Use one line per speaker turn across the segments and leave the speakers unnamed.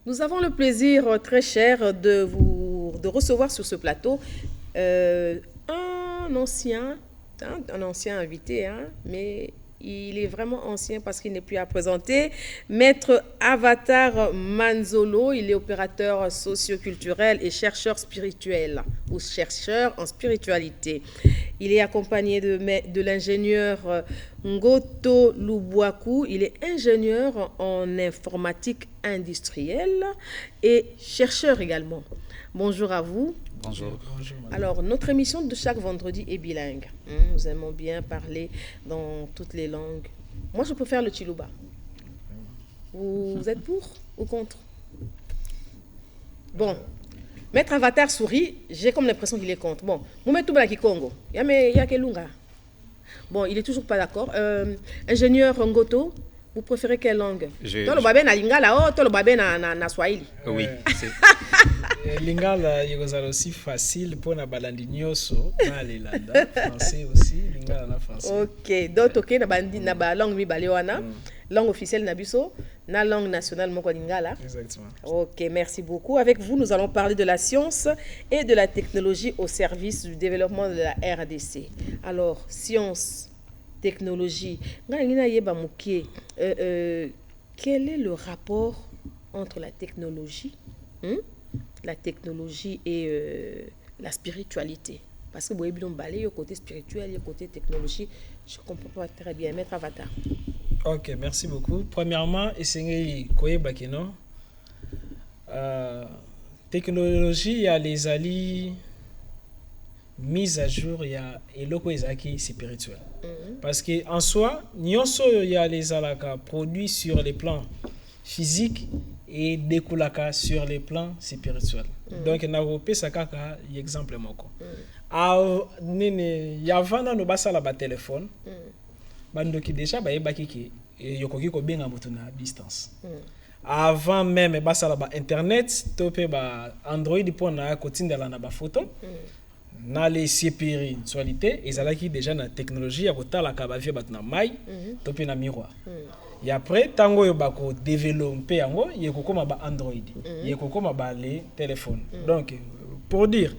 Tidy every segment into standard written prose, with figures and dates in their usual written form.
Nous avons le plaisir très cher de recevoir sur ce plateau un ancien, un ancien invité, mais il est vraiment ancien parce qu'il n'est plus à présenter. Maître Avatar Manzolo, il est opérateur socioculturel et chercheur spirituel ou chercheur en spiritualité. Il est accompagné de l'ingénieur Ngoto Lubwaku. Il est ingénieur en informatique industrielle et chercheur également. Bonjour à vous.
Bonjour.
Alors, notre émission de chaque vendredi est bilingue. Nous aimons bien parler dans toutes les langues. Moi, je préfère le Chiluba. Vous êtes pour ou contre? Bon, Maître Avatar sourit, j'ai comme l'impression qu'il est contre. Bon, Moumetou Blaki Congo, Yakelunga. Bon, il est toujours pas d'accord. Ingénieur Ngoto, vous préférez quelle langue? Toi, le babé na lingala, toi, le babé na swahili.
Oui,
lingala yozala aussi facile pour na balandi nyoso na lelanda français aussi lingala na français.
OK, donc OK na bandi na ba langue mi balewana, langue officielle na biso, na langue nationale moko lingala.
Exactement.
OK, merci beaucoup. Avec vous, nous allons parler de la science et de la technologie au service du développement de la RDC. Alors, science, technologie, quel est le rapport entre la technologie et la spiritualité? Parce que vous voyez, il y a côté spirituel, il y a côté technologie. Je ne comprends pas très bien. Maître Avatar.
Ok, merci beaucoup. Premièrement, essayez de bakino. Technologie, il y a les alliés mise à jour, il y a eloko ezaki spirituel. Parce que en soi, nyonso il y a les alaka produits sur les plans physiques et découlaka sur les plans spirituels. Donc na kopesa kaka exemple moko. Nene yavana no basala ba téléphone. Bandoki déjà ba yebaki ki yokoki ko benga moto na distance. Avant même basala ba internet, topé ba Android pour na kotindela na ba photo. Na les spiritualité ezalaki déjà na technologie ya kotala ka ba vie bat na mai topé na miroir. Et après tango yo bako développer yango yekokoma ba Android, yekokoma ba les téléphones. Donc pour dire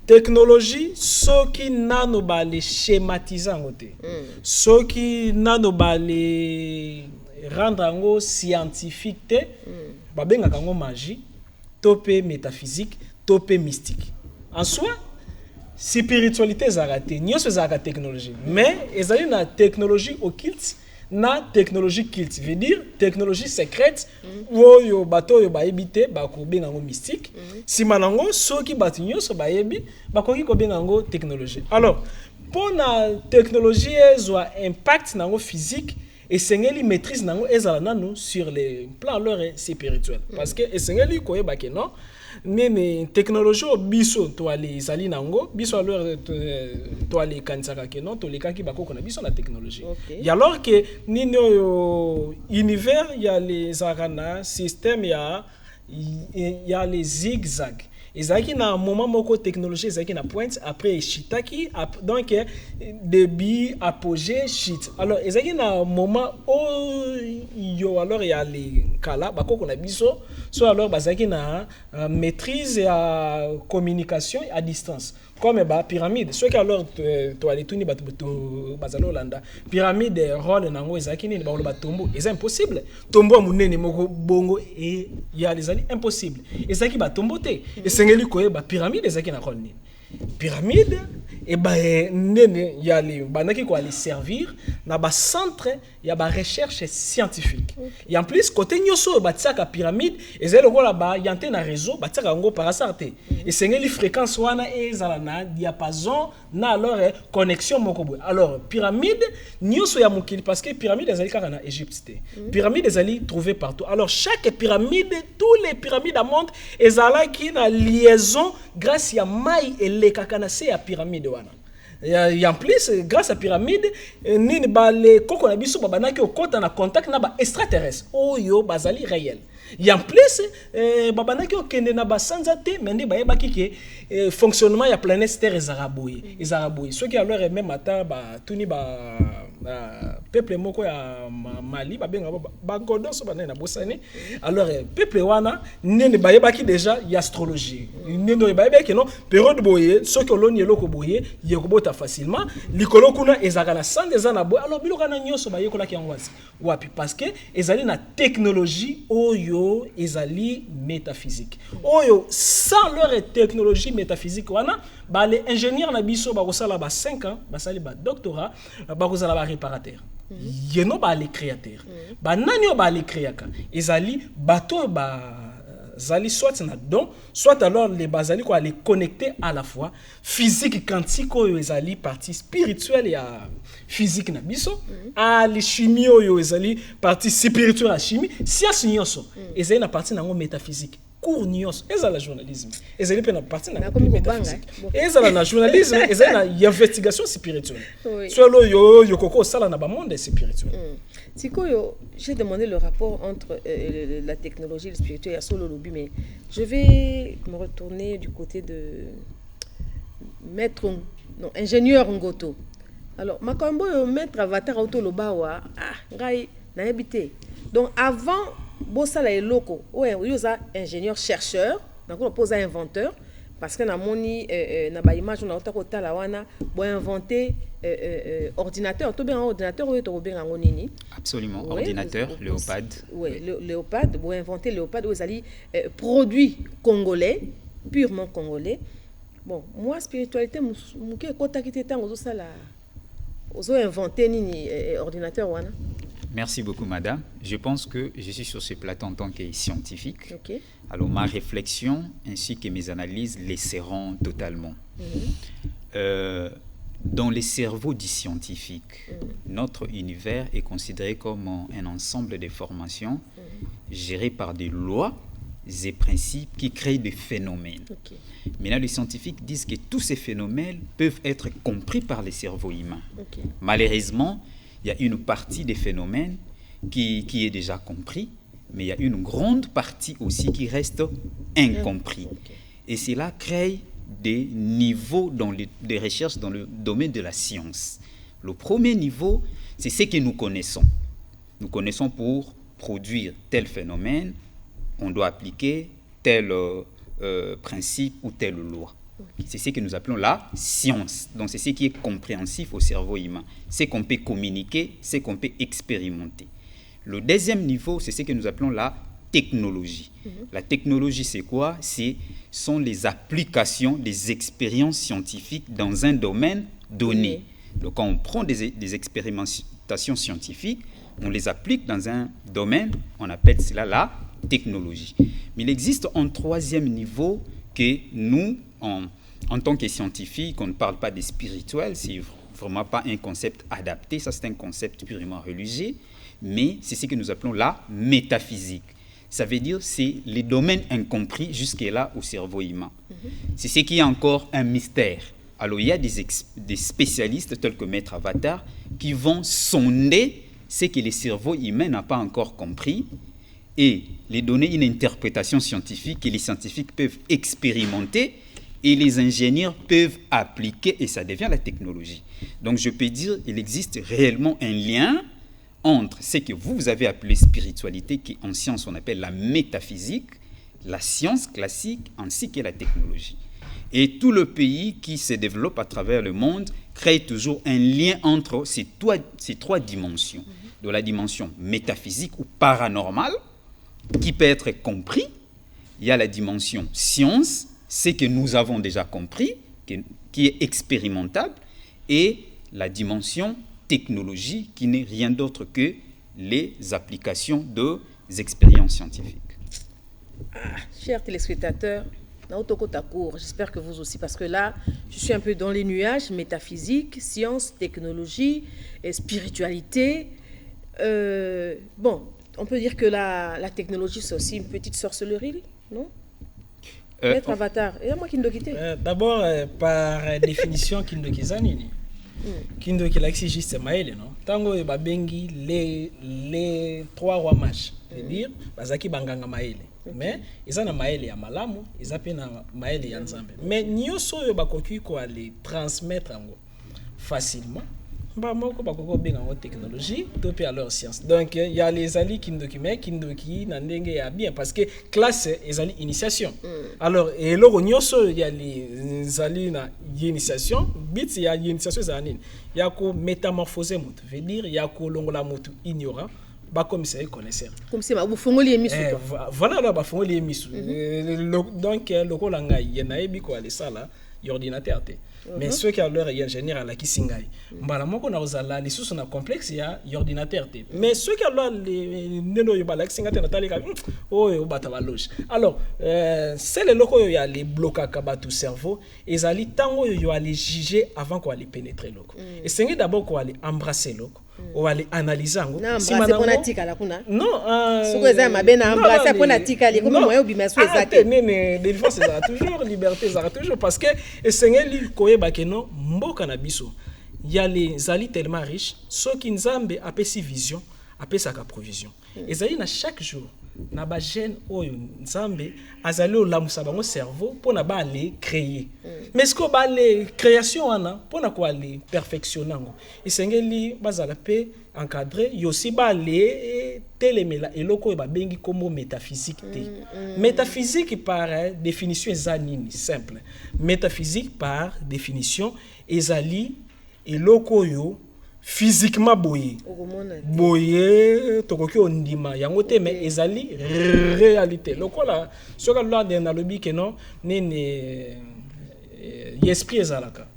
technologie soki nano ba les schématiser yango te. Soki nano ba les rendre yango scientifique te, ba benga kango magie, topé métaphysique, topé mystique. En soi spiritualité zarate nyonso zaka technologie mais ezali na technologie occulte na technologie culte veut dire technologie secrète oyo bato oyo baebite bakobenga ngo mystique sima nango soki bato nyonso bayebi bakoki kobenga ngo technologie. Alors pour na technologie ezwa impact nango physique esengeli maîtrise nango ezala nanu sur les plans leur spirituel parce que esengeli koyeba ke non nene technologie biso to ali zali nango biso alors to ali kansaka ke non to lekaki bakoko na biso na technologie. Et alors que nini univers il y a les arana système il y a les zigzag. Ezaki na moment moko technologie ezaki na pointe après chitaki donc début apogée chute. Alors ezaki na moment yo alors il y a les kala bakoko na biso soit alors bazaki na maîtrise et communication à distance comme ba pyramide ceux qui alors to ali tuni bato bazalo landa pyramide rôle nango ezaki ni ba lo batombo c'est impossible tombo munene moko bongo et il y a les ali impossible ezaki batombo te esengeli koyeba pyramide ezaki na rôle ni pyramide et ba nene ya li banaki ko ali servir na ba centre ya ba recherche scientifique. Et en plus côté nyoso batiaka pyramide ezelo ko la ba yante na réseau batiaka ngo par hasard te esengeli fréquence wana ezala na diapason na alors connexion moko boy. Alors pyramide nyoso ya mokili parce que pyramide ezali kaka na Égypte te. Pyramide ezali trouvé partout. Alors chaque pyramide tous les pyramides à monde ezala ki na liaison grâce ya mai et kaka na se ya pyramide wana. Et en plus grâce à pyramide nini ba les koko na biso ba banaki okota na contact na ba extraterrestre oyo bazali réel. Et en plus, babana ki okende na basanza te, mais nde bayebaki ke fonctionnement ya planète Terre ezaraboye. Ceux qui alors même ata ba tuni ba peuple moko ya Mali babenga ba godon so banana bosani. Alors peuple wana nene bayebaki déjà ya astrologie. Nene bayebaki non période boye ceux qui oloni eloko boye yekobota facilement likolo kuna ezaka na sanza za na boye. Alors biloko na nyoso bayekola ki yango wapi parce que ezali na technologie oyo ezali métaphysique. Oyo sans leur technologie métaphysique wana ba les ingénieurs na biso ba kosala ba 5 ans basali ba doctorat ba kosala ba réparateur. Yeno ba les créateurs. Ba nani ba les créaka ezali bato ba zali soit na don soit alors les bazali quoi les connecter à la fois physique quantique oyo ezali partie spirituelle ya physique na biso a les chimie oyo ezali partie spirituelle ya chimie science nyonso ezali na partie nango métaphysique cours nyonso ezala journalisme ezali pe na partie na métaphysique ezala na journalisme ezali na investigation spirituelle solo yo yokoko sala na ba monde spirituel.
Sikoyo, j'ai demandé le rapport entre la technologie et le spirituel à solo lobby, mais je vais me retourner du côté de ingénieur Ngoto. Alors, makambo maître avatar auto lobawa ngai na habité. Donc avant bossala eloko, yoza ingénieur chercheur, donc on pose inventeur parce que na moni na ba image on a autant kotala wana bo inventer ordinateur, tout bien ordinateur ou to bien nini.
Absolument, oui, ordinateur, Léopard.
Oui, Léopard, vous inventez Léopard, vous allez produit congolais, purement congolais. Bon, moi spiritualité, muke kota kiteta ngozo sala ozo inventer nini ordinateur wana.
Merci beaucoup, madame. Je pense que je suis sur ce plateau en tant que scientifique.
Okay.
Alors, ma réflexion ainsi que mes analyses laisseront totalement. Dans les cerveaux du scientifique, notre univers est considéré comme un ensemble de formations gérées par des lois et principes qui créent des phénomènes.
Okay.
Maintenant, les scientifiques disent que tous ces phénomènes peuvent être compris par les cerveaux humains.
Okay.
Malheureusement, il y a une partie des phénomènes qui est déjà compris, mais il y a une grande partie aussi qui reste incompris.
Okay.
Et cela crée des niveaux des recherches dans le domaine de la science. Le premier niveau, c'est ce que nous connaissons. Nous connaissons pour produire tel phénomène, on doit appliquer tel principe ou telle loi. C'est ce que nous appelons la science. Donc c'est ce qui est compréhensif au cerveau humain. C'est qu'on peut communiquer, c'est qu'on peut expérimenter. Le deuxième niveau, c'est ce que nous appelons la technologie. La technologie, c'est quoi? Ce sont les applications des expériences scientifiques dans un domaine donné. Donc quand on prend des expérimentations scientifiques, on les applique dans un domaine, on appelle cela la technologie. Mais il existe un troisième niveau que nous, en tant que scientifiques, on ne parle pas des spirituels, c'est vraiment pas un concept adapté, ça c'est un concept purement religieux, mais c'est ce que nous appelons la métaphysique. Ça veut dire c'est les domaines incompris jusque-là au cerveau humain. C'est ce qui est encore un mystère. Alors il y a des spécialistes tels que Maître Avatar qui vont sonder ce que le cerveau humain n'a pas encore compris et les donner une interprétation scientifique que les scientifiques peuvent expérimenter et les ingénieurs peuvent appliquer et ça devient la technologie. Donc je peux dire qu'il existe réellement un lien entre ce que vous avez appelé spiritualité, qui en science on appelle la métaphysique, la science classique ainsi que la technologie. Et tout le pays qui se développe à travers le monde crée toujours un lien entre ces trois dimensions. De la dimension métaphysique ou paranormale, qui peut être compris. Il y a la dimension science, ce que nous avons déjà compris, qui est expérimentable, et la dimension technologie, qui n'est rien d'autre que les applications des expériences scientifiques.
Chers téléspectateurs, j'espère que vous aussi, parce que là, je suis un peu dans les nuages, métaphysique, science, technologie, et spiritualité. Bon, on peut dire que la technologie, c'est aussi une petite sorcellerie, non? Maître Avatar, et moi qui ne quitté.
D'abord, par définition, qui ne nini. kindo ki laxi juste maele non tango ba bengi les 3 rois mages c'est-à-dire bazaki banganga maele mais ils na maele ya malamu ils pe na maele ya nzambe mais nyoso yo bakoki ko aller transmettre ngo facilement ba moko bakoko benga ngo technologie to pe alors science donc il y a les ali kindoki na ndenge ya bien parce que classe ezali initiation alors et loko nyoso il y a les ali na initiation bit il y a initiation za nini ya ko métamorphoser mutu veut dire ya ko longola mutu ignorant ba comme ça connaisseur
comme c'est ba fongoli emisu
voilà là ba fongoli emisu donc loko la ngai yena ebi ko ale sala ordinateur te mais ceux qui a leur ingénieur à la kisingai mbala moko na ozala les sous na complexe ya ordinateur te mais ceux qui a leur les neno yo bala kisinga te na talika oh bata ba loge alors c'est le loko yo ya les bloquer ka ba tout cerveau ezali tango yo aller juger avant qu'on aller pénétrer loko et c'est d'abord qu'on aller embrasser loko on aller analyser ngo
si mana on atika la kuna
non
soko eza mabe na embrasser pour atika li comme moyo bimaso ezate
mais des fois c'est toujours liberté ça toujours parce que esengeli koyeba ke non mboka na biso ya les ali tellement riches ceux qui nzambe apesi vision apesa ka provision ezali na chaque jour na ba jeune oyo nzambe azali olamusa bango cerveau pona ba aller créer mais ce que ba les création wana pona ko aller perfectionner ngo esengeli bazala pe encadré yo si ba aller telemela eloko ba bengi comme métaphysique te métaphysique par définition ezanini simple métaphysique par définition ezali eloko yo physiquement boye tokoki ondima yango te mais ezali réalité lokola soka lwa de na lobi ke non nene esprit ezalaka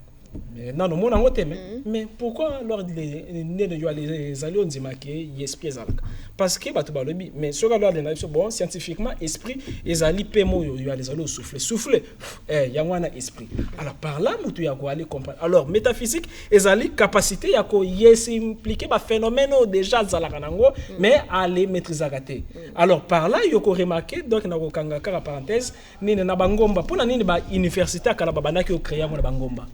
non non mona ngote mais pourquoi lors de yo les alliés ondima ke esprit ezalaka parce que bato ba lobi mais soka lwa de na bon scientifiquement esprit ezali pemo yo les alliés souffler yango na esprit alors par là mutu ya ko aller comprendre alors métaphysique ezali capacité ya ko impliquer ba phénomène déjà zalaka nango mais aller maîtriser gate alors par là yo ko remarquer donc na ko kanga ka parenthèse nini na bangomba pona nini ba université akala babanaki o créer na bangomba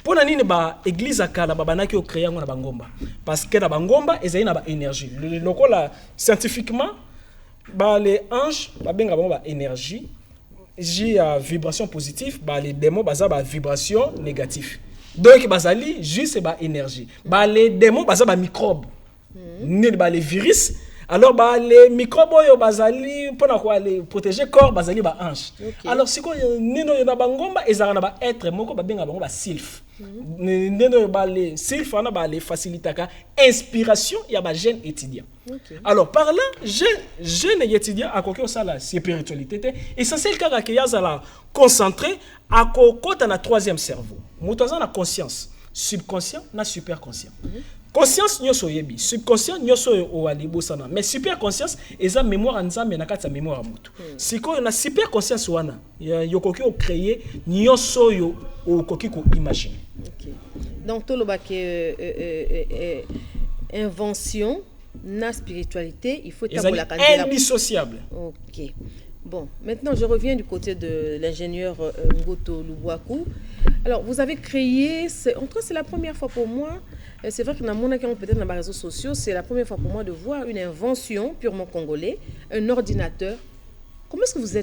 pona nini ba église akala babanaki o créer na bangomba parce que na bangomba ezali na ba énergie lokola scientifiquement ba les anges ba benga ba énergie j'ai vibration positive ba les démons baza ba vibration négative donc bazali juste ba énergie ba les démons baza ba microbe ni ba les virus alors ba les microbes yo bazali pona ko aller protéger corps bazali ba ange alors siko nino yo na bangomba ezala na ba être moko ba benga bango ba sylphe nino ba les sylphe na ba les facilitaka inspiration ya ba jeune étudiant alors par là jeune étudiant akoki osala spiritualité te essentiel kaka ke yazala concentré akokota na troisième cerveau motoza na conscience subconscient na superconscient conscience nyoso yebi subconscient nyoso o alibosana mais super conscience eza mémoire nzambe na kati ya mémoire mutu siko na super conscience wana yokoki o créer nyoso yo okoki ko imaginer
donc to loba ke invention na spiritualité il faut tabola
kandela indissociable.
OK. Bon, maintenant je reviens du côté de l'ingénieur Ngoto Lubwaku. Alors, vous avez créé, en tout cas c'est la première fois pour moi, c'est vrai que dans mon account peut-être dans les réseaux sociaux, c'est la première fois pour moi de voir une invention purement congolais, un ordinateur. Comment est-ce que vous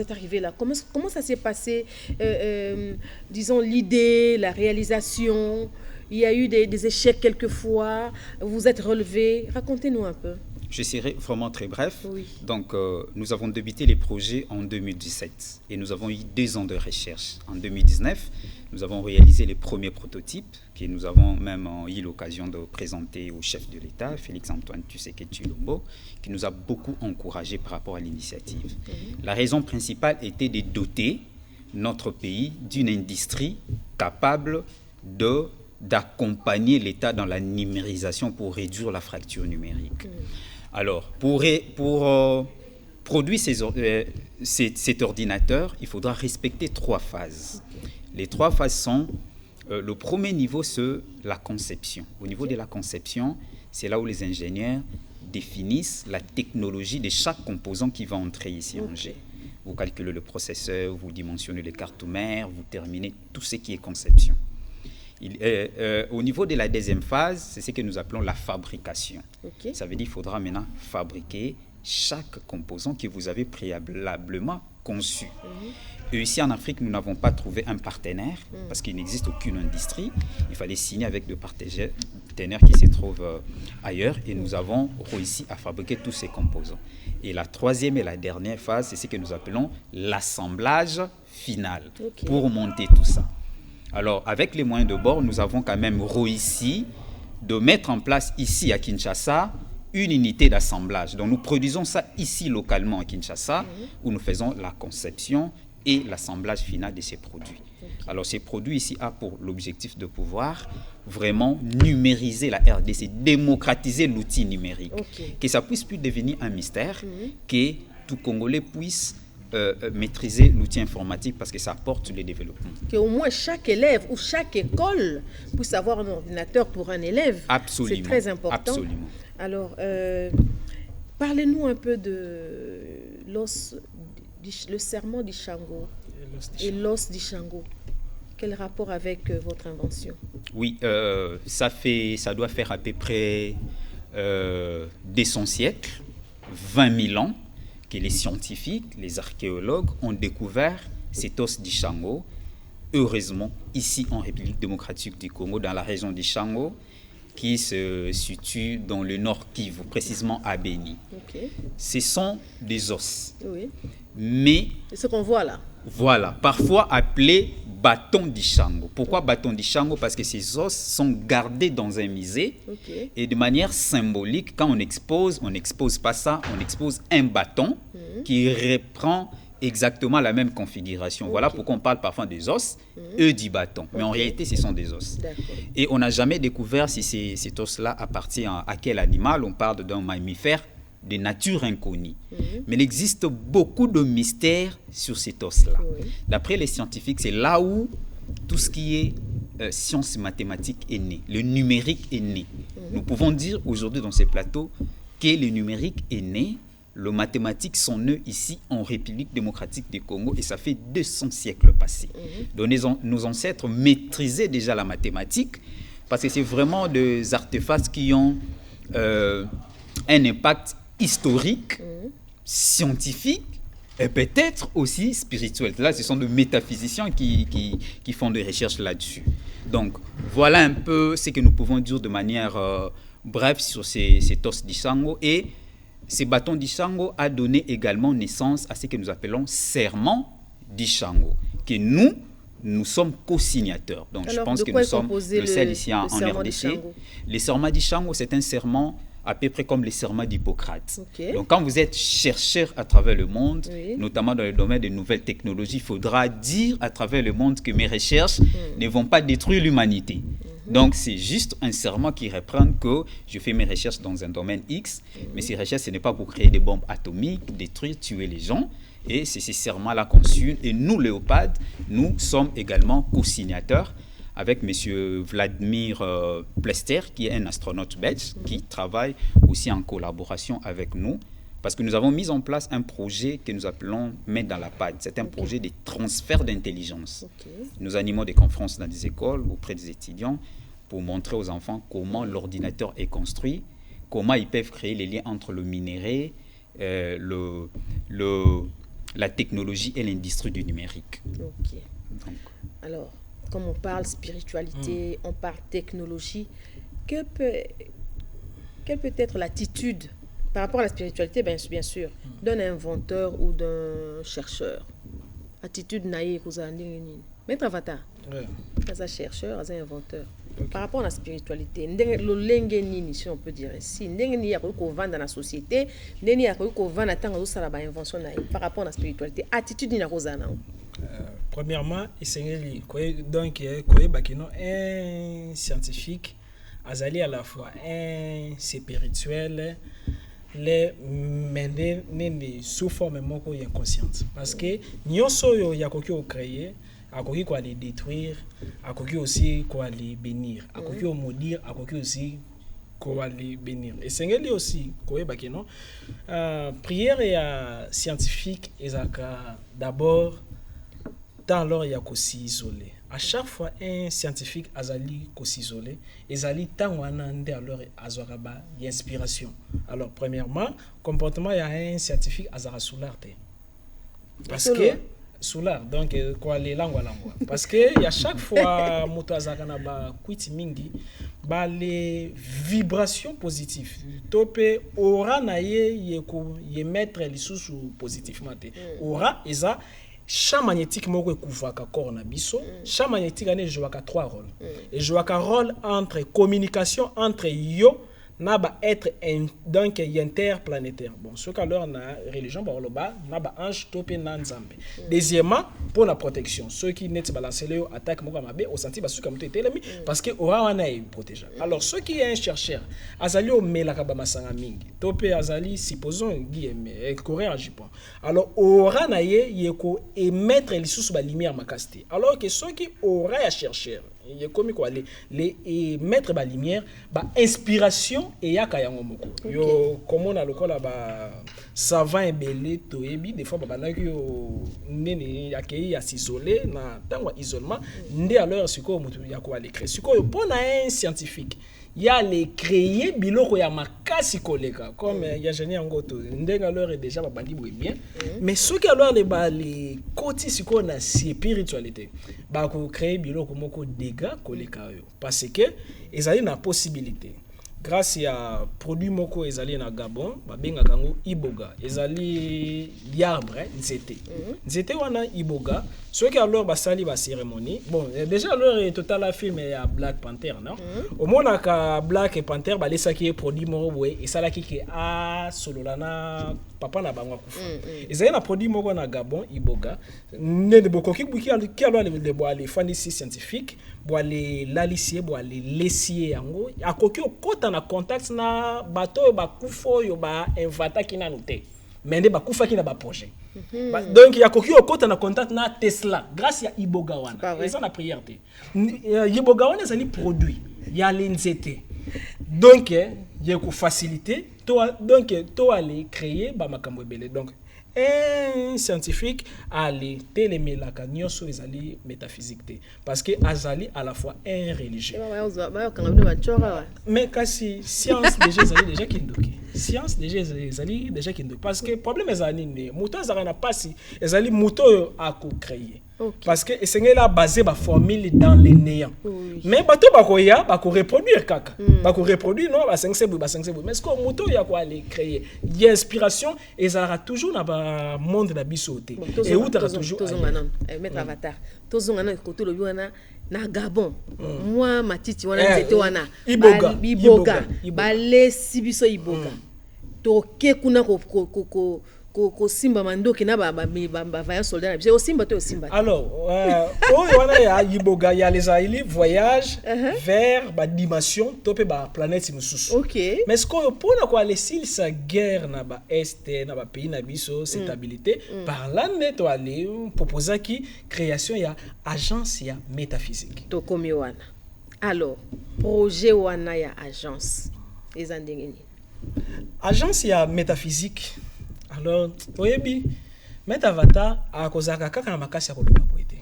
êtes arrivé là? Comment ça s'est passé, disons, l'idée, la réalisation? Il y a eu des échecs quelquefois, vous êtes relevé. Racontez-nous un peu.
Je serai vraiment très bref.
Oui.
Donc, nous avons débuté les projets en 2017 et nous avons eu 2 ans de recherche. En 2019, nous avons réalisé les premiers prototypes que nous avons même eu l'occasion de présenter au chef de l'État, Félix-Antoine Tshisekedi Tshilombo, qui nous a beaucoup encouragé par rapport à l'initiative. La raison principale était de doter notre pays d'une industrie capable d'accompagner l'État dans la numérisation pour réduire la fracture numérique. Alors, pour produire cet ordinateur, il faudra respecter 3 phases. Les 3 phases sont, le premier niveau, c'est la conception. Au niveau de la conception, c'est là où les ingénieurs définissent la technologie de chaque composant qui va entrer ici en jeu. Vous calculez le processeur, vous dimensionnez les cartes mères, vous terminez tout ce qui est conception. Au niveau de la deuxième phase, c'est ce que nous appelons la fabrication.
Ok.
Ça veut dire qu'il faudra maintenant fabriquer chaque composant que vous avez préalablement conçu. Et ici en Afrique, nous n'avons pas trouvé un partenaire parce qu'il n'existe aucune industrie. Il fallait signer avec des partenaires qui se trouvent ailleurs et nous avons réussi à fabriquer tous ces composants. Et la troisième et la dernière phase, c'est ce que nous appelons l'assemblage final pour monter tout ça. Alors, avec les moyens de bord, nous avons quand même réussi de mettre en place ici à Kinshasa une unité d'assemblage. Donc, nous produisons ça ici localement à Kinshasa, où nous faisons la conception et l'assemblage final de ces produits. Alors, ces produits ici ont pour l'objectif de pouvoir vraiment numériser la RDC, démocratiser l'outil numérique, que ça puisse plus devenir un mystère, que tout Congolais puisse maîtriser l'outil informatique parce que ça apporte le développement.
Qu'au moins chaque élève ou chaque école puisse avoir un ordinateur pour un élève.
Absolument.
C'est très important.
Absolument.
Alors, parlez-nous un peu de le serment d'Ishango et l'os d'Ishango. Quel rapport avec votre invention?
Oui, ça doit faire à peu près 200 siècles, 20 000 ans, que les scientifiques, les archéologues ont découvert cet os d'Ishango. Heureusement, ici en République démocratique du Congo, dans la région d'Ishango, qui se situe dans le nord Kivu, précisément à Beni. Ce sont des os.
Oui.
Mais
c'est ce qu'on voit là.
Voilà, parfois appelé bâton d'Ishango. Pourquoi bâton d'Ishango? Parce que ces os sont gardés dans un musée et de manière symbolique, quand on n'expose pas ça, on expose un bâton qui reprend exactement la même configuration. Voilà pourquoi on parle parfois des os et du bâton. Mais en réalité, ce sont des os. Et on n'a jamais découvert si cet os-là appartient à quel animal. On parle d'un mammifère de nature inconnue. Mais il existe beaucoup de mystères sur cet os-là. D'après les scientifiques, c'est là où tout ce qui est sciences mathématiques est né. Le numérique est né. Nous pouvons dire aujourd'hui dans ces plateaux que le numérique est né. Les mathématiques sont nées ici en République démocratique du Congo et ça fait 200 siècles passés. Donc nos ancêtres maîtrisaient déjà la mathématique parce que c'est vraiment des artefacts qui ont un impact historique, scientifique et peut-être aussi spirituel. Là, ce sont des métaphysiciens qui font des recherches là-dessus. Donc, voilà un peu ce que nous pouvons dire de manière brève sur cet os d'Ishango. Et ce bâton d'Ishango a donné également naissance à ce que nous appelons serment d'Ishango, que nous sommes co-signateurs. Donc, alors, je pense que nous sommes le seul ici en RDC. Le serment d'Ishango, c'est un serment à peu près comme les serments d'Hippocrate. Donc, quand vous êtes chercheur à travers le monde, notamment dans le domaine des nouvelles technologies, il faudra dire à travers le monde que mes recherches ne vont pas détruire l'humanité. Donc, c'est juste un serment qui reprend que je fais mes recherches dans un domaine X, mais ces recherches, ce n'est pas pour créer des bombes atomiques, détruire, tuer les gens. Et c'est ces serments-là qu'on suit. Et nous, Léopard, nous sommes également co-signateurs avec M. Vladimir Plester, qui est un astronaute belge, qui travaille aussi en collaboration avec nous, parce que nous avons mis en place un projet que nous appelons « Main dans la pâte ». C'est un projet de transfert d'intelligence. Nous animons des conférences dans des écoles, auprès des étudiants, pour montrer aux enfants comment l'ordinateur est construit, comment ils peuvent créer les liens entre le minerai, la technologie et l'industrie du numérique.
Donc. Alors, comme on parle spiritualité, on parle technologie, quelle peut être l'attitude par rapport à la spiritualité, bien sûr, d'un inventeur ou d'un chercheur? Attitude naïe, mettre avatar, as un chercheur, as un inventeur. Par rapport à la spiritualité, si on peut dire ainsi, dans la société, par rapport à la spiritualité, attitude
premièrement, donc un scientifique, azali à la fois un spirituel, les mener sous forme inconsciente. Parce que nous sommes créés, akoki quoi les détruire, akoki aussi quoi les bénir, akoki au maudire, akoki aussi quoi les bénir. Et c'est aussi quoi non prière et scientifique et d'abord dans leur il y a aussi isolé. à chaque fois un scientifique azali ko s'isoler ezali tango anande alors azwaka ba inspiration. Alors premièrement comportement il y a un scientifique azara solar te parce que solar donc quoi les langues parce que il y a chaque fois moto azaka na ba kwiti mingi ba les vibrations positives topé aura na ye mettre les sous positivement te aura eza champ magnétique moko ekuvaka corps na biso champ magnétique ane jouaka 3 rôles et jouaka rôle entre communication entre yo na ba être donc interplanétaire. Bon ce qu'alors na religion ba loba na ba ange topé na nzambe. Deuxièmement pour la protection ceux qui net balancer le attaque moko mabe au senti basuka muto etelemi parce que aura wana e protéger. Alors ceux qui est un chercheur azali o melaka ba masanga mingi topé azali supposons guillemets coréen japon. Alors aura na ye ko émettre les sous ba lumière makasti. Alors que ceux qui aura ya chercheur il est comme quoi les mettre ba lumière ba inspiration et ya kayango moko yo comment na lokola ba savant ebele to ebi des fois ba banaki yo nene ya kei ya s'isoler na tango isolement ndé alors siko mutu ya ko aller créer siko yo pona un scientifique ya les créer biloko ya makasi koleka comme ya génie ngoto ndenga alors déjà ba bandi boye bien mais ce qui alors les côté siko na spiritualité ba ko créer biloko moko dégâts koleka yo parce que ezali na possibilité grâce à produit moko ezali na Gabon ba benga kango iboga ezali l'arbre nzete wana iboga ceux qui alors basali ba cérémonie bon déjà alors total film ya Black Panther non au mona ka Black Panther ba lesaki produit moko boye esalaki ke a sololana papa na bango kufa ezali na produit moko na Gabon iboga ne de bokoki buki ki alors le bois les fani scientifique bois les lalicier bois les lessier yango akoki okota na contact na bato ba kufo yo ba invata kina noté mais nde ba kufa kina ba projet donc ya koki okota na contact na Tesla grâce ya iboga wana ils ont la prière te iboga wana zali produit ya l'NZT donc il ko faciliter toi donc toi aller créer ba makambo ebele donc un scientifique aller télémer la kanyoso ezali métaphysique te parce que azali à la fois un religieux mais kasi science déjà kindoki science déjà kindoki parce que problème ezali ne moto azaka na pasi ezali moto a ko créer parce que c'est là basé ba formule dans les néants mais bato bakoya ba ko reproduire kaka ba ko reproduire non ba 5 mais ce que moto ya ko aller créer il y a inspiration et ça aura toujours na ba monde na bisoté et où tu toujours
mettre avatar tozonga na koto lo wana na Gabon moi matiti wana nzete wana iboga ba lesi biso iboga to ke kuna ko simba mandoki na ba vaya soldat je simba to simba
alors wana ya iboga ya les aili voyage vers ba dimension topé ba planète mususu mais ce qu'on pour quoi les s'il sa guerre na ba est na ba pays na biso stabilité par là neto aller proposer qui création ya agence ya métaphysique
to komi wana alors projet wana ya agence ezandengeni
agence ya métaphysique. Alors, oyebi, met avatar a kozaka kaka na makasi ya koloba poete.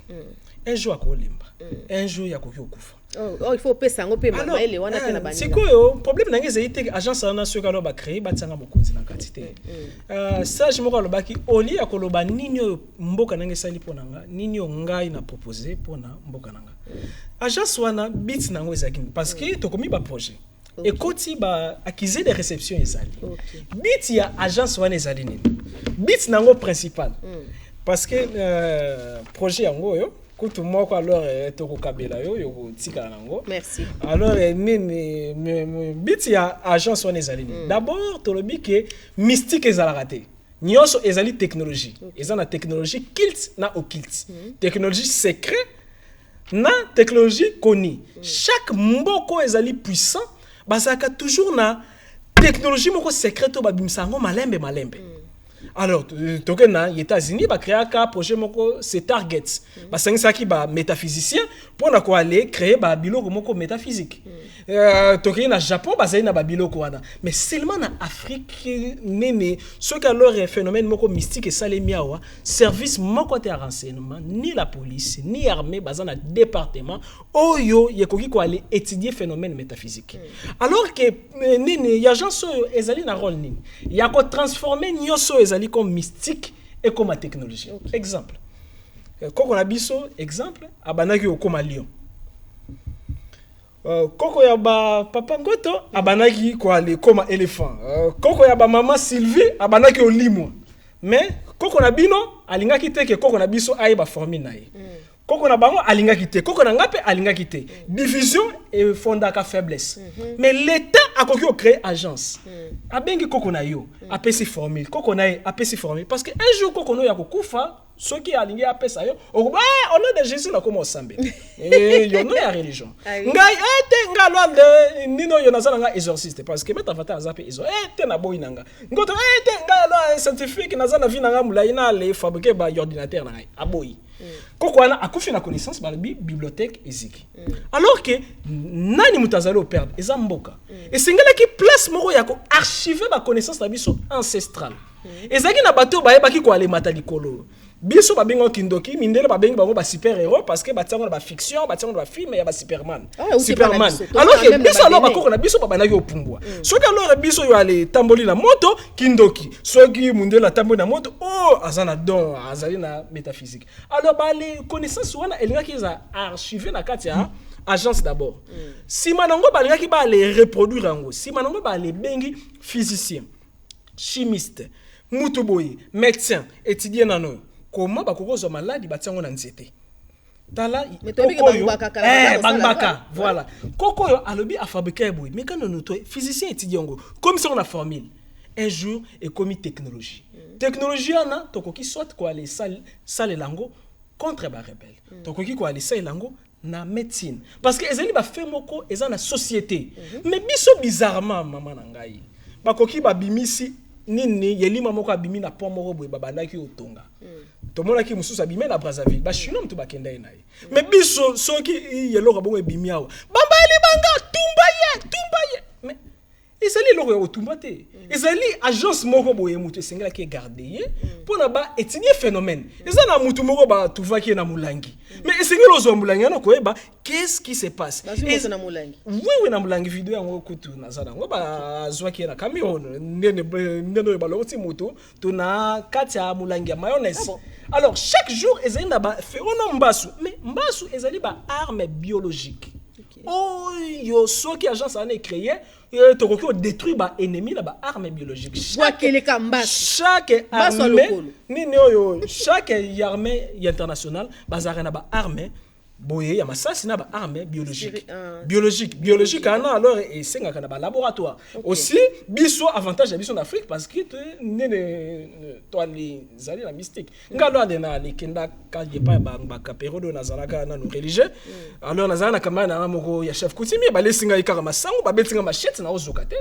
Un jour akolemba, un jour ya koki okufa.
Oh, il faut pesa ngo pe mama ele wana pe na bani.
Sikoyo, problème nange ezite agence na so kalo ba créer ba tsanga mokonzi na katite. Sage moko aloba ki oli ya koloba nini mboka nange sali pona nga, nini ngai na proposer pona mboka nanga. Agence wana bit nango ezaki parce que to komi ba projet. Et quand il va acquérir des réceptions ezali bit ya agence wana ezali nini bit nango principal parce que projet yango yo kutu moko alors toko kabela yo tika nango
merci
alors nini bit ya agence wana ezali nini d'abord to lobi que mystique ezala raté nyonso ezali technologie ezana technologie kilt na occulte technologie secret na technologie connue chaque mboko ezali puissant basaka toujours na technologie moko secret to babimisa ngo malembe Alors, tokena, les États-Unis, va créer un projet moko, c'est Targets. Parce que ça qui va métaphysicien, pour na quoi aller créer ba biloko moko métaphysique. Tokena, Japon, bah ça na ba biloko wana. Mais seulement en Afrique, néné, ce qui alors est phénomène moko mystique et ça les miawa, service moko te renseignement, ni la police, ni armée, bah ça na département, oyo yekoki quoi aller étudier phénomène métaphysique. Alors que néné, y a gens so ezali na rôle nini. Y a ko transformer nyoso ezali comme mystique et comme technologie. Okay. Exemple. Quand on a biso exemple, abanaki comme lion. Koko ya ba papa ngoto abanaki ko aller comme éléphant. Koko ya ba maman Sylvie abanaki o limo. Mais koko na bino alingaki te ke koko na biso aye ba former na ye. Koko na bango alingaki te, koko na ngape alingaki te. Division et fondaka faiblesse. Mais l'État a créé agence. Abengi koko na yo, apesi formule. Koko na ye apesi formule parce que un jour koko no ya kokufa, ceux qui alingi apesa yo, au nom de Jésus na komo sambe. Et yo no ya religion. Ngai ete ngalo de nino yo nazana nga exorciste parce que meta fata azape iso. Ete na boy nanga. Ngoto ete ngalo scientifique nazana vi nanga mulai na le fabriquer ba ordinateur na ngai. Aboyi. Koko wana akufi na connaissance ba bibliothèque eziki. Alors que nani mutazalo perdre eza mboka. Et singela ki place moko ya ko archiver ba connaissance na biso ancestrale. Ezaki na bato ba yebaki ko ale matalikolo. Biso ba bengo kindoki mindele ba bengi bango ba super héros parce que ba tsango na ba fiction, ba tsango na ba film ya ba Superman. Superman. Alors que biso alors ba koko na biso ba banaki opumbwa. Soki alors biso yo ale tamboli na moto kindoki. Soki mundele na tamboli na moto azana don azali na métaphysique. Alors ba les connaissances wana elingaki za archiver na kati ya agence d'abord. Si manango ba lingaki ba les reproduire ngo. Si manango ba les bengi physicien, chimiste, mutuboyi, médecin, étudiant nano. Comment bakokozo maladi batiango na nzete tala kokoyo bangaka voilà kokoyo alobi a fabriquer boy mais quand on physicien étudiant comme ça on a formule un jour et comme technologie technologie ana tokoki soit quoi les sale lango contre ba rebelle tokoki quoi les sale lango na médecine parce que ezali ba fait moko eza na société mais biso bizarrement maman na ngai bakoki babimisi nini yelima moko abimi na pont moko boye babandaki otonga tomona ki mususu abimi na Brazzaville ba chino mtu bakenda na ye mais biso soki yelo ka bongo ebimi awa bambali banga tumba ye mais ezali loko ya otumba te ezali agence moko boye mutu esengela ki garder ye pona ba étudier phénomène ezana mutu moko ba tuvaki na mulangi mais esengela ozo mulangi na koyeba qu'est-ce qui se passe
na mulangi
oui na mulangi vidéo yango kutu nazana ngo ba zwaki na Cameroun ndene ba loti mutu tuna kati ya mulangi ya mayonnaise. Alors chaque jour ezali na ba féono mbasu mais mbasu ezali ba arme biologique. Oh yo soki agence a créé tokoki détruire ba ennemi la ba arme biologique. Chaque armée nini oyo chaque armée internationale bazara na ba arme boye ya masasi na ba arme biologique ana alors et senga kana ba laboratoire aussi biso avantage ya biso en Afrique parce que nene to ali zali la mystique ngalo de na likenda ka yepa ba kapero na zalaka na no religieux alors na zana kama na moko ya chef coutumier ba lesinga ikaka masango ba betinga machette na ozokate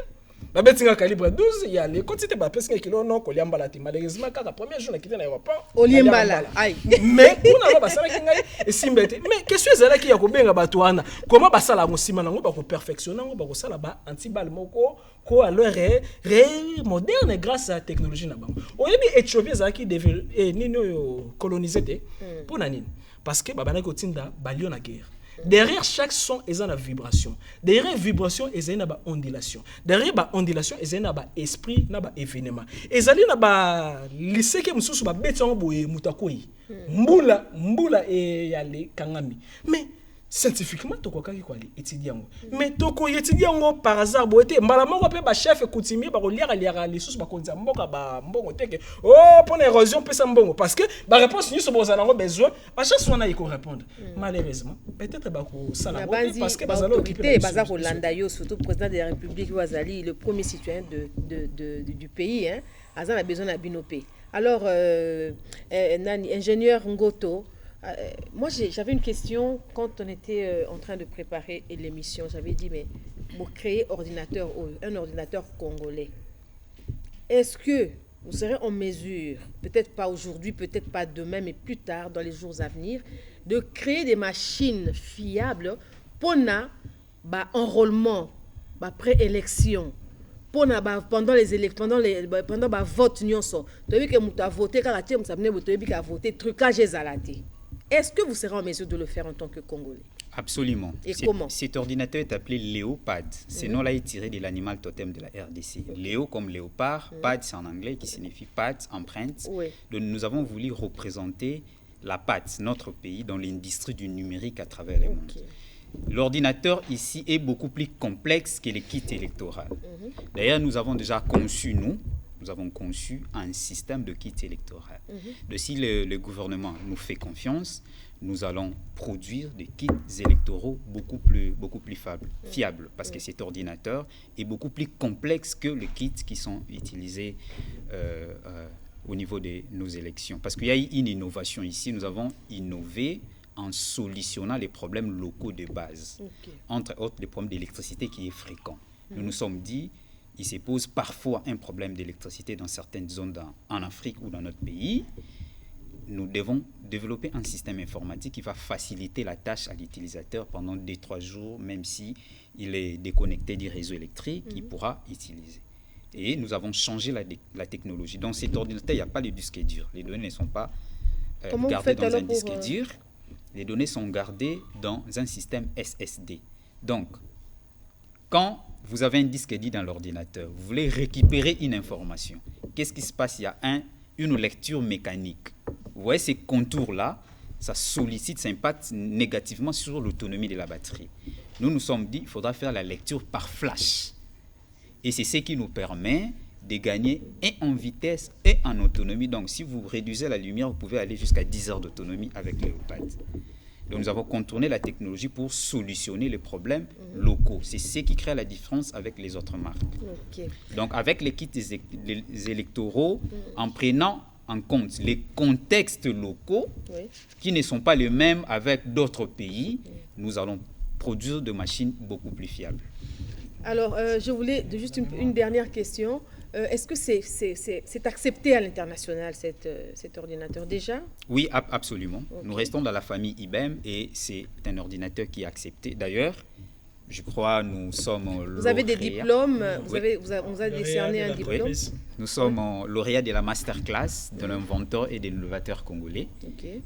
ba betinga calibre 12 ya les quantité ba pesinga kilo non ko liamba la malheureusement kaka premier jour na kité na aéroport
olimbala ay
mais on ba sala kinga et simbete mais question ezala ki ya ko benga bato wana comment ba sala ngosima nango ba ko perfectionner ngo ba ko sala ba antibal moko ko alors moderne grâce à la technologie na bango oyebi Ethiopie ezala ki développer nino coloniser te pour nani parce que ba bana ko tinda ba lion na guerre. Derrière chaque son, il y a une vibration. Derrière vibration, il y a une ondulation. Derrière la ondulation, il y a un esprit, un événement. Et il y a un lycée qui est un mbula et yale kangami. Mais scientifiquement, tu peux étudier. Mais tu peux étudier par hasard. Malamoko pe ba chef coutumier ba lire les sources ba konza mboka ba mbongo teke. Oh pour l'érosion pe mbongo parce que ba réponse ni so bozana ngo besoin ba chaque fois na iko répondre. Malheureusement, peut-être ba ko sala parce que bazalo occupé
bazako landa yo surtout président de la République Ouazali le premier citoyen du pays hein. Azana besoin na binopé. Alors ingénieur Ngoto moi, j'avais une question quand on était en train de préparer l'émission. J'avais dit, mais pour créer un ordinateur congolais, est-ce que vous serez en mesure, peut-être pas aujourd'hui, peut-être pas demain, mais plus tard, dans les jours à venir, de créer des machines fiables pour l'enrôlement, pré-élection, pendant les élections, pendant le vote, tu as vu que tu as voté, quand tu as voté, trucage et zalaté. Est-ce que vous serez en mesure de le faire en tant que Congolais?
Absolument.
Et comment?
Cet ordinateur est appelé Léopard. Ce nom-là est tiré de l'animal totem de la RDC. Léo comme léopard, pad c'est en anglais qui signifie patte, empreinte.
Oui.
Donc nous avons voulu représenter la patte, notre pays, dans l'industrie du numérique à travers le monde. L'ordinateur ici est beaucoup plus complexe que les kits électoraux. D'ailleurs, nous avons déjà conçu, nous avons conçu un système de kits électoraux. Donc, si le gouvernement nous fait confiance, nous allons produire des kits électoraux beaucoup plus fiables, parce que cet ordinateur est beaucoup plus complexe que les kits qui sont utilisés au niveau de nos élections. Parce qu'il y a une innovation ici, nous avons innové en solutionnant les problèmes locaux de base, entre autres les problèmes d'électricité qui est fréquent. Nous nous sommes dit, il se pose parfois un problème d'électricité dans certaines zones en Afrique ou dans notre pays. Nous devons développer un système informatique qui va faciliter la tâche à l'utilisateur pendant 2-3 jours, même si il est déconnecté du réseau électrique, il pourra utiliser. Et nous avons changé la technologie. Dans cet ordinateur, il n'y a pas de disque dur. Les données ne sont pas gardées dans un disque dur. Les données sont gardées dans un système SSD. Donc, quand vous avez un disque dur dans l'ordinateur, vous voulez récupérer une information. Qu'est-ce qui se passe? Il y a une lecture mécanique. Vous voyez ces contours-là, ça sollicite, ça impacte négativement sur l'autonomie de la batterie. Nous nous sommes dit qu'il faudra faire la lecture par flash. Et c'est ce qui nous permet de gagner et en vitesse et en autonomie. Donc, si vous réduisez la lumière, vous pouvez aller jusqu'à 10 heures d'autonomie avec Léopard. Donc, nous avons contourné la technologie pour solutionner les problèmes locaux. C'est ce qui crée la différence avec les autres marques. Donc, avec les kits électoraux, en prenant en compte les contextes locaux qui ne sont pas les mêmes avec d'autres pays, nous allons produire des machines beaucoup plus fiables.
Alors, je voulais juste une dernière question. Est-ce que c'est accepté à l'international, cet ordinateur déjà?
Oui, absolument. Nous restons dans la famille IBM et c'est un ordinateur qui est accepté. D'ailleurs, je crois nous sommes
Vous avez des diplômes, on vous a décerné un diplôme.
Nous sommes lauréats de la masterclass de l'inventeur et de l'innovateur congolais,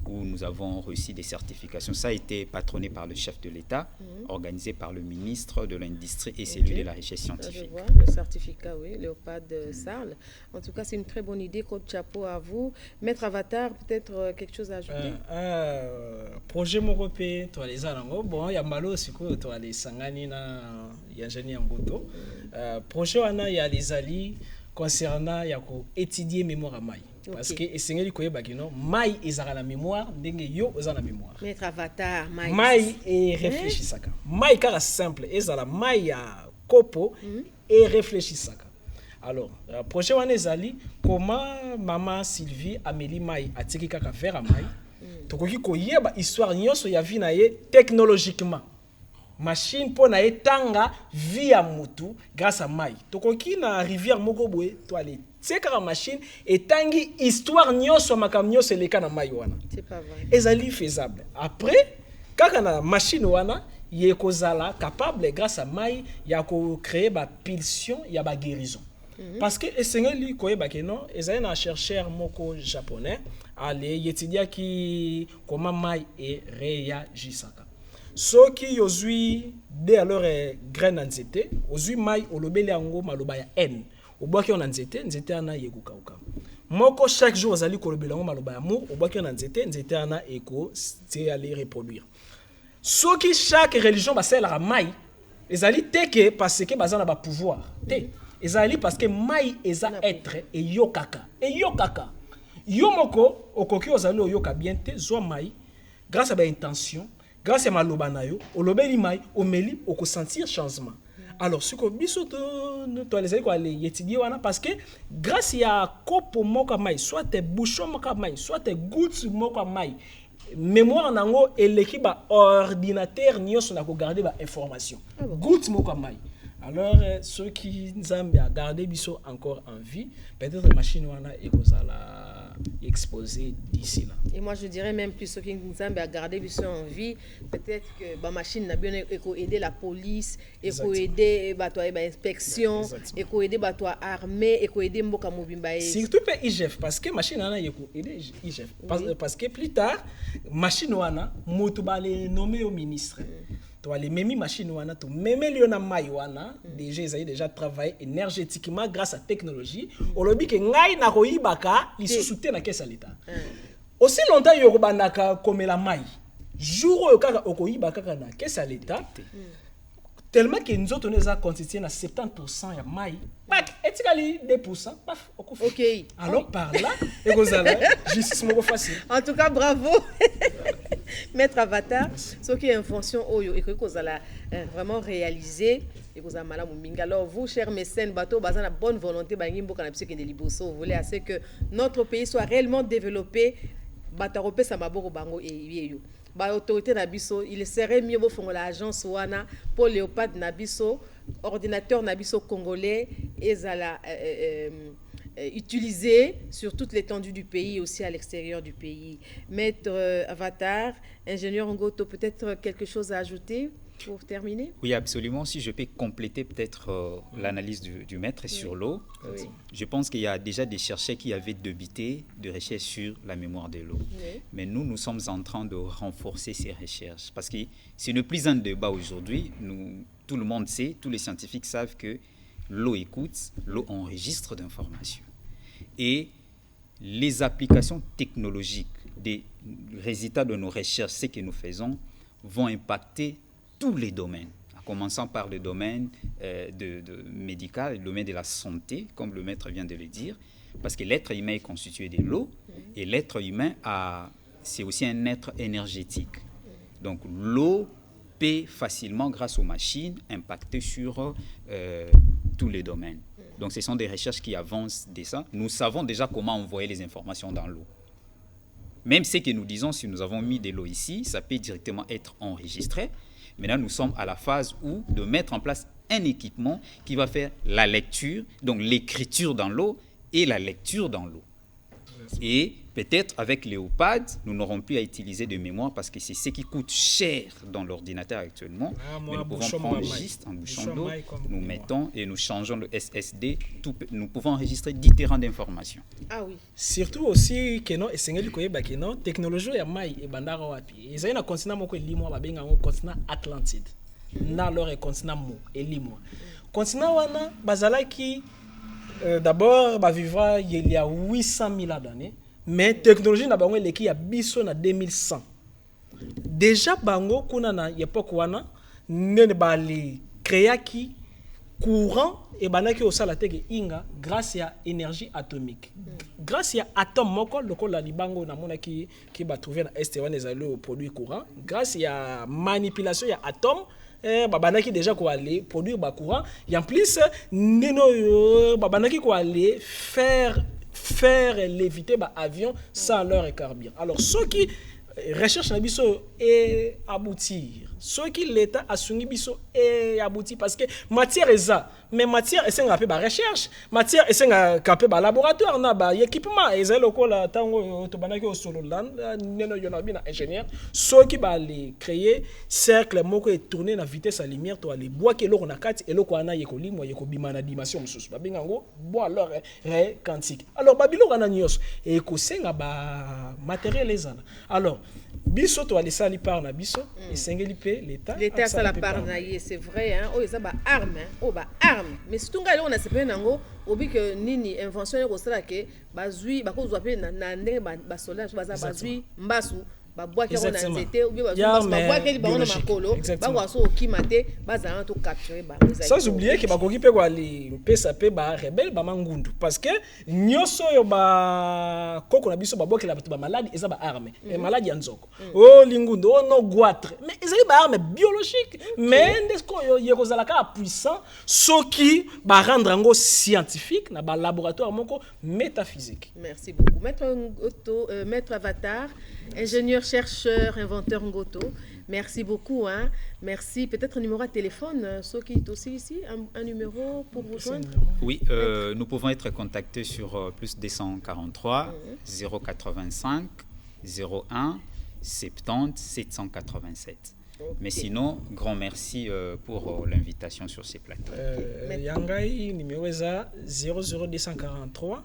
où nous avons reçu des certifications. Ça a été patronné par le chef de l'État, organisé par le ministre de l'Industrie et celui de la Recherche scientifique.
Je vois le certificat, oui, Léopard Sarl. En tout cas, c'est une très bonne idée. Côte chapeau à vous. Maître Avatar, peut-être quelque chose à ajouter?
Projet Morope, toi les alango, bon, il y a malo aussi, toi les sangani na yangeni angoto. Projet wana il y a les alliés concernant étudier mémoire à maille. Parce que essengeli koyeba kino maille ezaka la mémoire ndenge yo oza na mémoire.
Maître Avatar
maille et réfléchissaka. Maille kara simple ezala maille ya kopo et réfléchissaka. Alors, projet wana ezali comment maman Sylvie Amélie Maille atiki kaka vers à maille. Tokoki koyeba histoire nyonso ya vie na ye technologiquement. Machine pour na etanga via mutu grâce à maille. Tokoki na rivière moko boye to aller tseka machine etangi histoire nyonso makam nyonso leka na maille wana.
C'est pas vrai.
Ezali faisable. Après kaka na machine wana ye kozala capable grâce à maille ya ko créer ba pulsion ya ba guérison. Parce que esengeli koyeba ke non ezali na chercheur moko japonais ale yetidia ki comment maille et réagissaka. Soki yozui de alors graine en nzete, ozui mai olobeli yango maloba ya N. Obwaki on nzete, nzete ana yeguka uka. Moko chaque jour ozali kolobeli yango maloba ya amour, obwaki on nzete, nzete ana eko c'est aller reproduire. Soki chaque religion ba sela mai, ezali teke parce que bazana ba pouvoir. Te. Ezali parce que mai eza être et yokaka. Et yokaka. Yomoko okoki ozali oyoka bien te zo mai grâce à ba intention. Grâce à maloba na yo, olobeli mai, omeli, oko sentir changement. Alors, ce que biso to les ko aller étudier wana parce que grâce à kopo moka mai, soit te bouchon moka mai, soit te gouttes moka mai, mémoire nango eleki ba ordinateur nyonso na ko garder ba information. Gouttes moka mai. Alors ceux qui Nzambe a gardé biso encore en vie, peut-être machine wana ekozala exposé d'ici là.
Et moi je dirais même plus ceux qui Nzambe a gardé biso en vie, peut-être que ba machine na bien aider la police, aider bato ba inspection, aider bato armée, aider mboka mobimba.
Surtout pe IGF parce que machine wana aider IGF parce que plus tard machine wana moto ba les nommer au ministre. Toi les mêmes machines wana to même liona mai wana déjà ils ont déjà travaillé énergétiquement grâce à technologie au lobby que ngai na koyibaka li soutien na kesa l'état aussi longtemps yo bandaka comme la mai jour o kaka okoyibaka na kesa l'état tellement que nous autres nous a constitué na 70% ya mai pak etikali 2% paf okufa.
OK.
Alors par là ekozala justice moko facile.
En tout cas bravo. Maître Avatar, ce qui est en fonction oyo et que kozala vraiment réalisé et kozala malamu minga. Alors vous chers mécènes bateau bazana bonne volonté ba ngimbo kana biso kende liboso, vous voulez assez que notre pays soit réellement développé batarope sa maboko bango et yeyo. Ba autorité na biso, il serait mieux bo fongola agence wana pour Léopard na biso, ordinateur na biso congolais ezala utilisé sur toute l'étendue du pays et aussi à l'extérieur du pays. Maître Avatar, ingénieur Ngoto, peut-être quelque chose à ajouter pour terminer?
Oui, absolument. Si je peux compléter peut-être l'analyse du maître sur l'eau, je pense qu'il y a déjà des chercheurs qui avaient débuté de recherches sur la mémoire de l'eau. Mais nous sommes en train de renforcer ces recherches parce que ce n'est plus un débat aujourd'hui. Tout le monde sait, tous les scientifiques savent que l'eau écoute, l'eau enregistre d'informations. Et les applications technologiques des résultats de nos recherches, ce que nous faisons, vont impacter tous les domaines, en commençant par le domaine médical, le domaine de la santé, comme le maître vient de le dire, parce que l'être humain est constitué de l'eau, et l'être humain, c'est aussi un être énergétique. Donc l'eau peut facilement, grâce aux machines, impacter sur tous les domaines. Donc ce sont des recherches qui avancent de ça. Nous savons déjà comment envoyer les informations dans l'eau. Même ce que nous disons, si nous avons mis de l'eau ici, ça peut directement être enregistré. Maintenant, nous sommes à la phase où de mettre en place un équipement qui va faire la lecture, donc l'écriture dans l'eau et la lecture dans l'eau. Et peut-être avec Léopard, nous n'aurons plus à utiliser de mémoire parce que c'est ce qui coûte cher dans l'ordinateur actuellement. Mais nous pouvons prendre juste un bouchon d'eau, nous mettons et nous changeons le SSD. Nous pouvons enregistrer différents d'informations.
Ah oui.
Surtout aussi que non, essayez de non, technologie ya mai et bandara wapi. Ils ont un continent moko limo babenga un continent Atlantide. Na leur continent mo et limo. Continent wana bazalaki d'abord ba vivra il y a 800 000 d'années. Mais technologie na bango leki ya biso na 2100. Déjà bango kuna na époque wana nene bali créaki courant et banaki osala teke inga grâce à énergie atomique. Grâce à atome moko lokola libango na mona ki ba trouver na este wana ezali au produit courant grâce à manipulation ya atome babanaki déjà ko aller produire ba courant et en plus neno babanaki ko aller faire léviter ba avion sans leur carburant. Alors ceux qui recherchent na biso et aboutir, ceux qui l'état a sungi biso et aboutir parce que matière est ça, mais matière est un peu ba recherche, matière est un peu ba laboratoire na ba équipement ezali lokola tango to banaki au solo land neno yonabi na ingénieur ceux qui ba les créer cercle moko et tourner na vitesse à lumière to aller bois que l'on a kati et loko ana yeko limwa yeko bima na dimension mususu ba bingango bois alors quantique. Alors babilo kana nyos et ko senga ba matériel ezana. Alors biso to alisali par na biso et sengeli pe
l'état ça la par na ye c'est vrai hein o ba arme hein o ba arme mais surtout ngai on a sepé nango obi que nini invention ko sala ke bazui ba ko zwa pe na ndenge ba soldat baza bazui mbasu ba bois qui on a nzete ou bien ba bois qui ba on makolo ba wa so okimate baza to capturer ba
sans oublier que ba koki pe kwa li pesa pe ba rebelle ba mangundu parce que nyoso yo ba koko na biso ba bois qui la ba maladie eza ba arme et maladie ya nzoko oh lingundu oh no goitre mais ezali ba arme biologique mais ndesko yo yekozala ka puissant soki ba rendre ngo scientifique na ba laboratoire moko métaphysique.
Merci beaucoup maître Avatar, ingénieur chercheur, inventeur Ngoto. Merci beaucoup. Hein. Merci. Peut-être un numéro de téléphone, ceux qui est aussi ici, un numéro pour vous joindre.
Oui, nous pouvons être contactés sur plus 243 085 01 70 787. Okay. Mais sinon, grand merci pour l'invitation sur ces plateaux.
Yangai, numéro 00243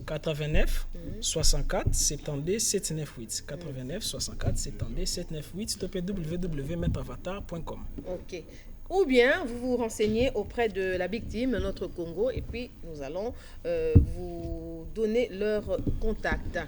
89 64 72 798 89 64 72 798 www.maîtreavatar.com.
Ok. Ou bien vous vous renseignez auprès de la victime, notre Congo, et puis nous allons vous donner leur contact.